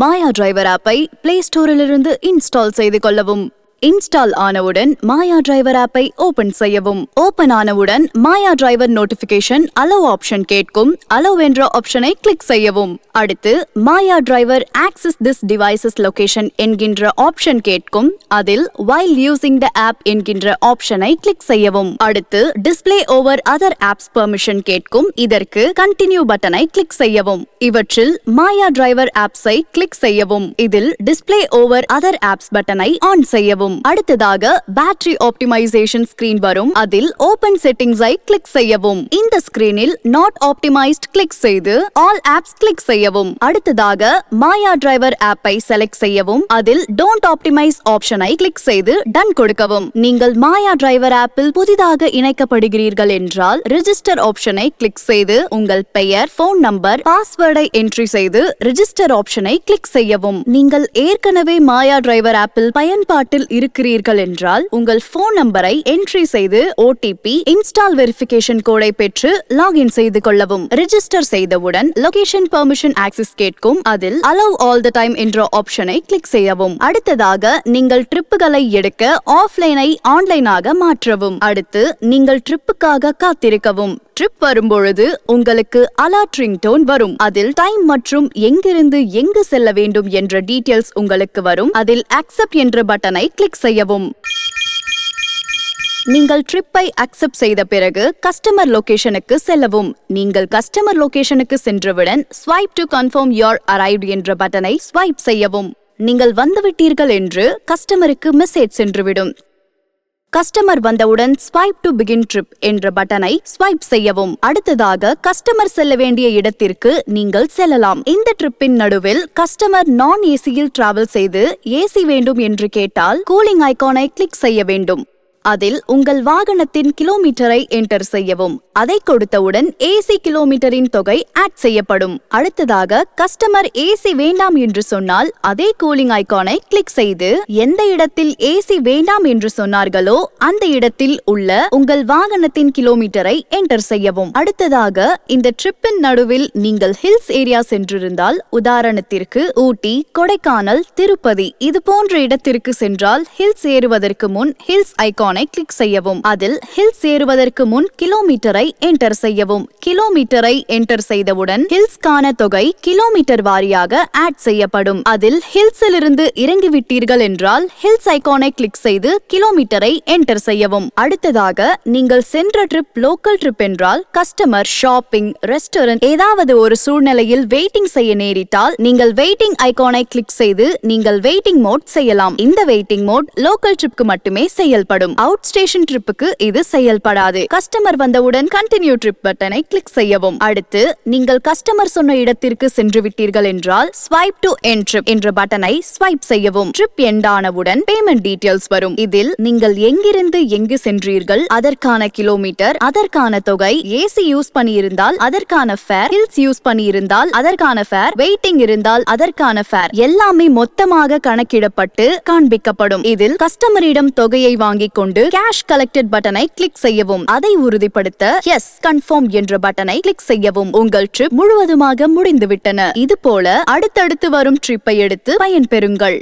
மாயா driver ஆப்பை Play ஸ்டோரிலிருந்து install செய்து கொள்ளவும். இன்ஸ்டால் ஆனவுடன் மாயா டிரைவர் ஆப்பை ஓபன் செய்யவும். ஓபன் ஆனவுடன் Maya driver notification allow option கேட்கும். அலோ என்ற ஆப்ஷனை கிளிக் செய்யவும். அடுத்து Maya driver access this devices location என்கின்ற ஆப்ஷன் கேட்கும். அதில் while using the app என்கின்ற ஆப்ஷனை கிளிக் செய்யவும். அடுத்து display over other apps permission கேட்கும். இதற்கு கண்டினியூ பட்டனை கிளிக் செய்யவும். இவற்றில் மாயா டிரைவர் ஆப்ஸை கிளிக் செய்யவும். இதில் டிஸ்ப்ளே ஓவர் அதர் ஆப்ஸ் பட்டனை ஆன் செய்யவும். அடுத்ததாக பேட்டரி ஆப்டிமைசேஷன் ஸ்கிரீன் வரும். அதில் ஓபன் செட்டிங்ஸை கிளிக் செய்யவும். இந்த ஸ்கிரீனில் நாட் ஆப்டிமைஸ்ட் கிளிக் செய்து ஆல் ஆப்ஸ் கிளிக் செய்யவும். அடுத்ததாக மாயா டிரைவர் ஆப்பை செலக்ட் செய்யவும். அதில் டோன்ட் ஆப்டிமைஸ் ஆப்ஷனை கிளிக் செய்து டன் கொடுக்கவும். நீங்கள் மாயா டிரைவர் ஆப்பில் புதிதாக இணைக்கப்படுகிறீர்கள் என்றால் ரெஜிஸ்டர் ஆப்ஷனை கிளிக் செய்து உங்கள் பெயர், போன் நம்பர், பாஸ்வேர்டை என்ட்ரி செய்து ரெஜிஸ்டர் ஆப்ஷனை கிளிக் செய்யவும். நீங்கள் ஏற்கனவே மாயா டிரைவர் ஆப்பில் பயன்பாட்டில் இருக்கிறீர்கள் என்றால் உங்கள் போன் நம்பரை என்ட்ரி செய்து ஓடிபி இன்ஸ்டால் வெரிஃபிகேஷன் கோடை பெற்று லாகின் செய்து கொள்ளவும். ரெஜிஸ்டர் செய்தவுடன் லொகேஷன் பெர்மிஷன் ஆக்சஸ் கேட்கும். அதில் அலோவ் ஆல் தி டைம் என்ற ஆப்ஷனை கிளிக் செய்யவும். அடுத்ததாக நீங்கள் ட்ரிப்புகளை எடுக்க ஆஃப்லைனை ஆன்லைனாக மாற்றவும். அடுத்து நீங்கள் ட்ரிப்புக்காக காத்திருக்கவும். ட்ரிப் வரும்பொழுது உங்களுக்கு அலர்ட் ரிங்டோன் வரும். அதில் டைம் மற்றும் எங்கிருந்து எங்கு செல்ல வேண்டும் என்ற டீடைல்ஸ் உங்களுக்கு வரும். அதில் அக்செப்ட் என்ற பட்டனை கிளிக் செய்யவும். நீங்கள் ட்ரிப்பை அக்செப்ட் செய்த பிறகு கஸ்டமர் லொகேஷனுக்கு செல்லவும். நீங்கள் கஸ்டமர் லொகேஷனுக்கு சென்றவுடன் swipe to confirm your arrived என்ற பட்டனை ஸ்வைப் செய்யவும். நீங்கள் வந்துவிட்டீர்கள் என்று கஸ்டமருக்கு மெசேஜ் சென்றுவிடும். கஸ்டமர் வந்தவுடன் ஸ்வைப் டு பிகின் ட்ரிப் என்ற பட்டனை ஸ்வைப் செய்யவும். அடுத்ததாக கஸ்டமர் செல்ல வேண்டிய இடத்திற்கு நீங்கள் செல்லலாம். இந்த ட்ரிப்பின் நடுவில் கஸ்டமர் நான் ஏசியில் டிராவல் செய்து ஏசி வேண்டும் என்று கேட்டால் கூலிங் ஐகானை கிளிக் செய்ய வேண்டும். அதில் உங்கள் வாகனத்தின் கிலோமீட்டரை என்டர் செய்யவும். அதை கொடுத்தவுடன் ஏசி கிலோமீட்டரின் தொகை ஆட் செய்யப்படும். அடுத்ததாக கஸ்டமர் ஏசி வேண்டாம் என்று சொன்னால் அதே கூலிங் ஐகானை கிளிக் செய்து எந்த இடத்தில் ஏசி வேண்டாம் என்று சொன்னார்களோ அந்த இடத்தில் உள்ள உங்கள் வாகனத்தின் கிலோமீட்டரை என்டர் செய்யவும். அடுத்ததாக இந்த ட்ரிப்பின் நடுவில் நீங்கள் ஹில்ஸ் ஏரியா சென்றிருந்தால், உதாரணத்திற்கு ஊட்டி, கொடைக்கானல், திருப்பதி இது போன்ற இடத்திற்கு சென்றால் ஹில்ஸ் ஏறுவதற்கு முன் ஹில்ஸ் ஐகான் கிளிக் செய்யவும். அதில் ஹில்ஸ் ஏறுவதற்கு முன் கிலோமீட்டரை என்டர் செய்யவும். கிலோமீட்டரை என்டர் செய்தவுடன் ஹில்ஸ்கான தொகை கிலோமீட்டர் வாரியாக ஆட் செய்யப்படும். அதில் ஹில்ஸில் இருந்து இறங்கிவிட்டீர்கள் என்றால் ஹில்ஸ் ஐகானை கிளிக் செய்து கிலோமீட்டரை என்டர் செய்யவும். அடுத்ததாக நீங்கள் சென்ற ட்ரிப் லோக்கல் ட்ரிப் என்றால் கஸ்டமர் ஷாப்பிங், ரெஸ்டாரண்ட் ஏதாவது ஒரு சூழ்நிலையில் வெயிட்டிங் செய்ய நேரிட்டால் நீங்கள் வெயிட்டிங் ஐகானை கிளிக் செய்து நீங்கள் வெயிட்டிங் மோட் செய்யலாம். இந்த வெயிட்டிங் மோட் லோக்கல் ட்ரிப்க்கு மட்டுமே செயல்படும். அவுட் ஸ்டேஷன் ட்ரிப்புக்கு இது செயல்படாது. கஸ்டமர் வந்தவுடன் கண்டினியூ ட்ரிப் பட்டனை கிளிக் செய்யவும். அடுத்து நீங்கள் கஸ்டமர் சொன்ன இடத்திற்கு சென்று விட்டீர்கள் என்றால் ஸ்வைப் டு எண்ட் ட்ரிப் என்ற பட்டனை ஸ்வைப் செய்யவும். ட்ரிப் எண்ட் ஆனவுடன் பேமெண்ட் டீடைல்ஸ் வரும். இதில் நீங்கள் எங்கிருந்து எங்கு சென்றீர்கள், அதற்கான கிலோமீட்டர், அதற்கான தொகை, ஏசி யூஸ் பண்ணியிருந்தால் அதற்கான ஃபேர், ஹில்ஸ் யூஸ் பண்ணியிருந்தால் அதற்கான ஃபேர், வெயிட்டிங் இருந்தால் அதற்கான ஃபேர் எல்லாமே மொத்தமாக கணக்கிடப்பட்டு காண்பிக்கப்படும். இதில் கஸ்டமரிடம் தொகையை வாங்கிக் கொண்டு கேஷ் கலெக்டட் பட்டனை கிளிக் செய்யவும். அதை உறுதிப்படுத்த எஸ் கன்ஃபார்ம் என்ற பட்டனை கிளிக் செய்யவும். உங்கள் ட்ரிப் முழுவதுமாக முடிந்துவிட்டன. இது போல அடுத்தடுத்து வரும் ட்ரிப்பை எடுத்து பயன்பெறுங்கள்.